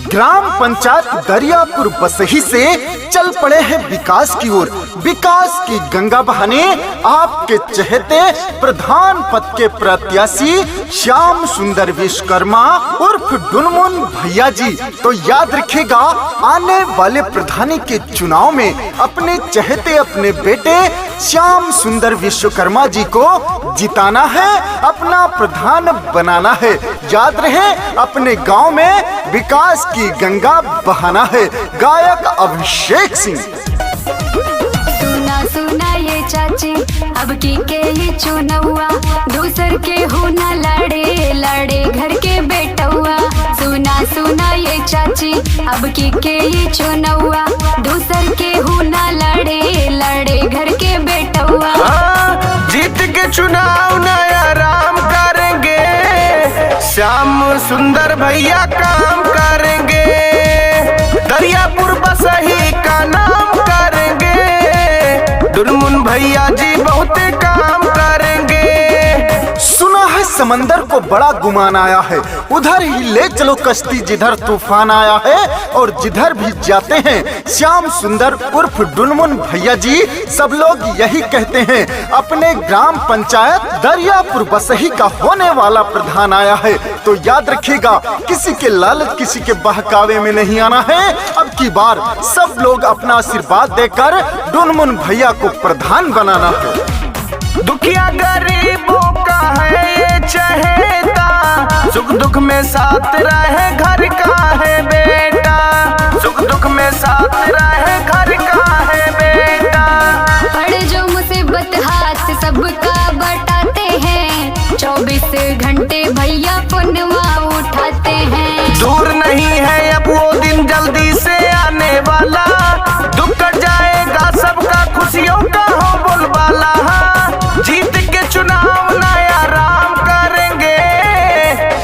Gram panchayat Dariyapur बसही से चल पड़े हैं विकास की ओर। विकास की गंगा बहाने आपके चहेते प्रधान पद के प्रत्याशी श्याम सुंदर विश्वकर्मा उर्फ डुनमुन भैया जी। तो याद रखिएगा, आने वाले प्रधानी के चुनाव में अपने चहेते अपने बेटे श्याम सुंदर विश्वकर्मा जी को जिताना है, अपना प्रधान बनाना है। याद रहे, अपने गांव में विकास की गंगा बहाना है। गायक अभिषेक सिंह। सुना सुना ये चाची, अब की के ही चुनौआ, दूसर के हो न लड़े लड़े घर के बेटौआ। सुना सुना ये चाची, अब की के ही चुनौआ, दूसर के हो न लड़े लड़े घर के बेटौआ। जीत के चुनाव नया राम करेंगे, श्याम सुंदर भैया काम करेंगे, दरियापुर बसही का नाम करेंगे, डुनमुन भैया जी बहुत काम करेंगे। सुना है समंदर को बड़ा गुमान आया है, उधर ही ले चलो कश्ती जिधर तूफान आया है। और जिधर भी जाते हैं श्याम सुंदर उर्फ डुनमुन भैया जी, सब लोग यही कहते हैं, अपने ग्राम पंचायत दरियापुर बसही का होने वाला प्रधान आया है। तो याद रखिएगा, किसी के लालच किसी के बहकावे में नहीं आना है। अब की बार सब लोग अपना आशीर्वाद देकर डुनमुन भैया को प्रधान बनाना है। दुखिया गरीबों का है ये चहेता, सुख दुख में साथ रहे घर का है बेटा, सुख दुख में साथ रहे घर का है बेटा। पड़े जो मुसीबत हाथ सबका बटाते हैं, 24 घंटे भैया पुनवा उठाते हैं। दूर नहीं है अब वो दिन, जल्दी से आने वाला, दुख कट जाएगा सबका, खुशियों का हो बोलबाला। जीत के चुनाव नया राम करेंगे,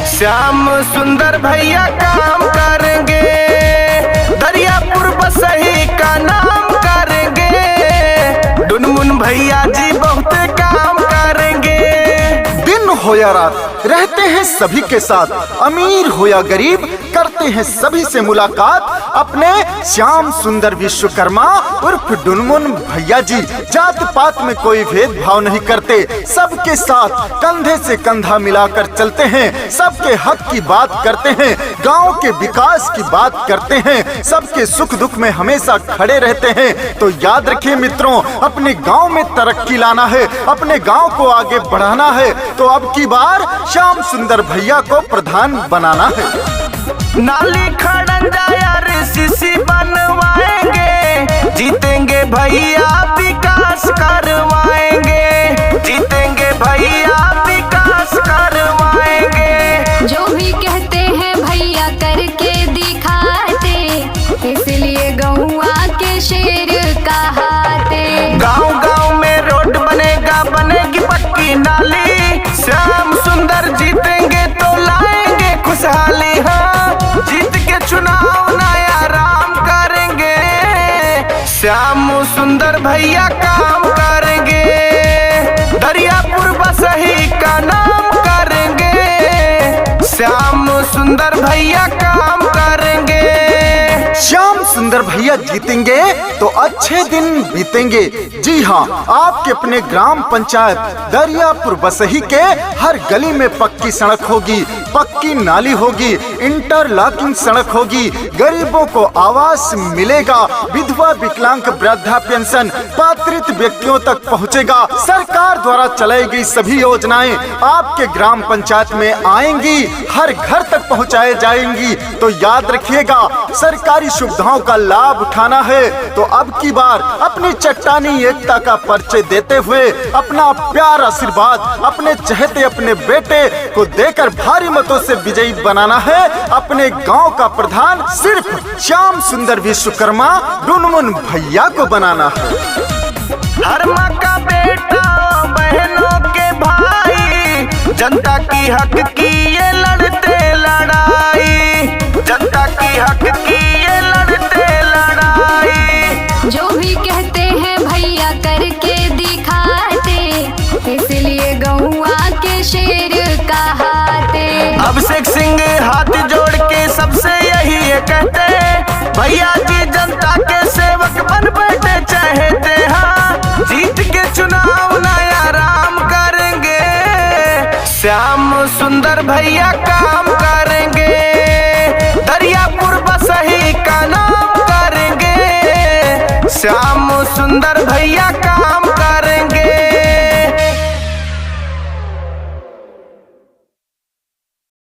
श्याम सुंदर भैया काम करेंगे, दरियापुर बसही का नाम करेंगे, डुनमुन भैया जी बहुत काम करेंगे। दिन हो या रात रहते हैं सभी के साथ, अमीर हो या गरीब करते हैं सभी से मुलाकात। अपने श्याम सुंदर विश्वकर्मा उर्फ डुनमुन भैया जी जात पात में कोई भेदभाव नहीं करते, सबके साथ कंधे से कंधा मिलाकर चलते हैं, सबके हक की बात करते हैं, गांव के विकास की बात करते हैं, सबके सुख दुख में हमेशा खड़े रहते हैं। तो याद रखिए मित्रों, अपने गांव में तरक्की लाना है, अपने गांव को आगे बढ़ाना है। तो अब की बार श्याम सुंदर भैया को प्रधान बनाना है। नाली खड़ंजा यार सीसी बनवाएंगे, जीतेंगे भैया विकास करवाएंगे, जीतेंगे भैया विकास करवाएंगे। जो भी कहते हैं भैया करके दिखाते, इसलिए गौआ के शेर कहाते। गांव गांव में रोड बनेगा, बनेगी पक्की नाली, श्याम सुंदर जीतेंगे तो लाएंगे खुशहाली। हाँ, जीत के चुनाव नया राम करेंगे, श्याम सुंदर भैया काम करेंगे, दरियापुर बसही का नाम करेंगे, श्याम सुंदर भैया काम करेंगे। श्याम सुंदर भैया जीतेंगे तो अच्छे दिन बीतेंगे। जी हाँ, आपके अपने ग्राम पंचायत दरियापुर बसही के हर गली में पक्की सड़क होगी, पक्की नाली होगी, इंटरलॉकिंग सड़क होगी, गरीबों को आवास मिलेगा, विधवा विकलांग वृद्धा पेंशन पात्रित व्यक्तियों तक पहुँचेगा। सरकार द्वारा चलाई गई सभी योजनाएं आपके ग्राम पंचायत में आएंगी, हर घर तक पहुँचाई जाएंगी। तो याद रखिएगा, सरकारी सुविधाओं का लाभ उठाना है। तो अब की बार अपनी चट्टानी एकता का परिचय देते हुए अपना प्यार आशीर्वाद अपने चहेते अपने बेटे को देकर भारी मतों से विजयी बनाना है। अपने गांव का प्रधान सिर्फ श्याम सुंदर विश्वकर्मा डुनमुन भैया को बनाना है। हर माँ का बेटा बहनों के भाई, जनता की हक की ये लड़ते लड़ाई, जनता की हक की ये लड़ते लड़ाई। जो भी कहते हैं भैया करके दिखाते, इसलिए गौआ के शेर कहाते। अभिषेक सिंह हाथ जोड़ के सबसे यही ये कहते, भैया जी जनता के सेवक बन बैठे चाहते। हाँ, जीत के चुनाव नया राम करेंगे, श्याम सुंदर भैया काम करेंगे, दरियापुर बसही का नाम करेंगे, श्याम सुंदर भैया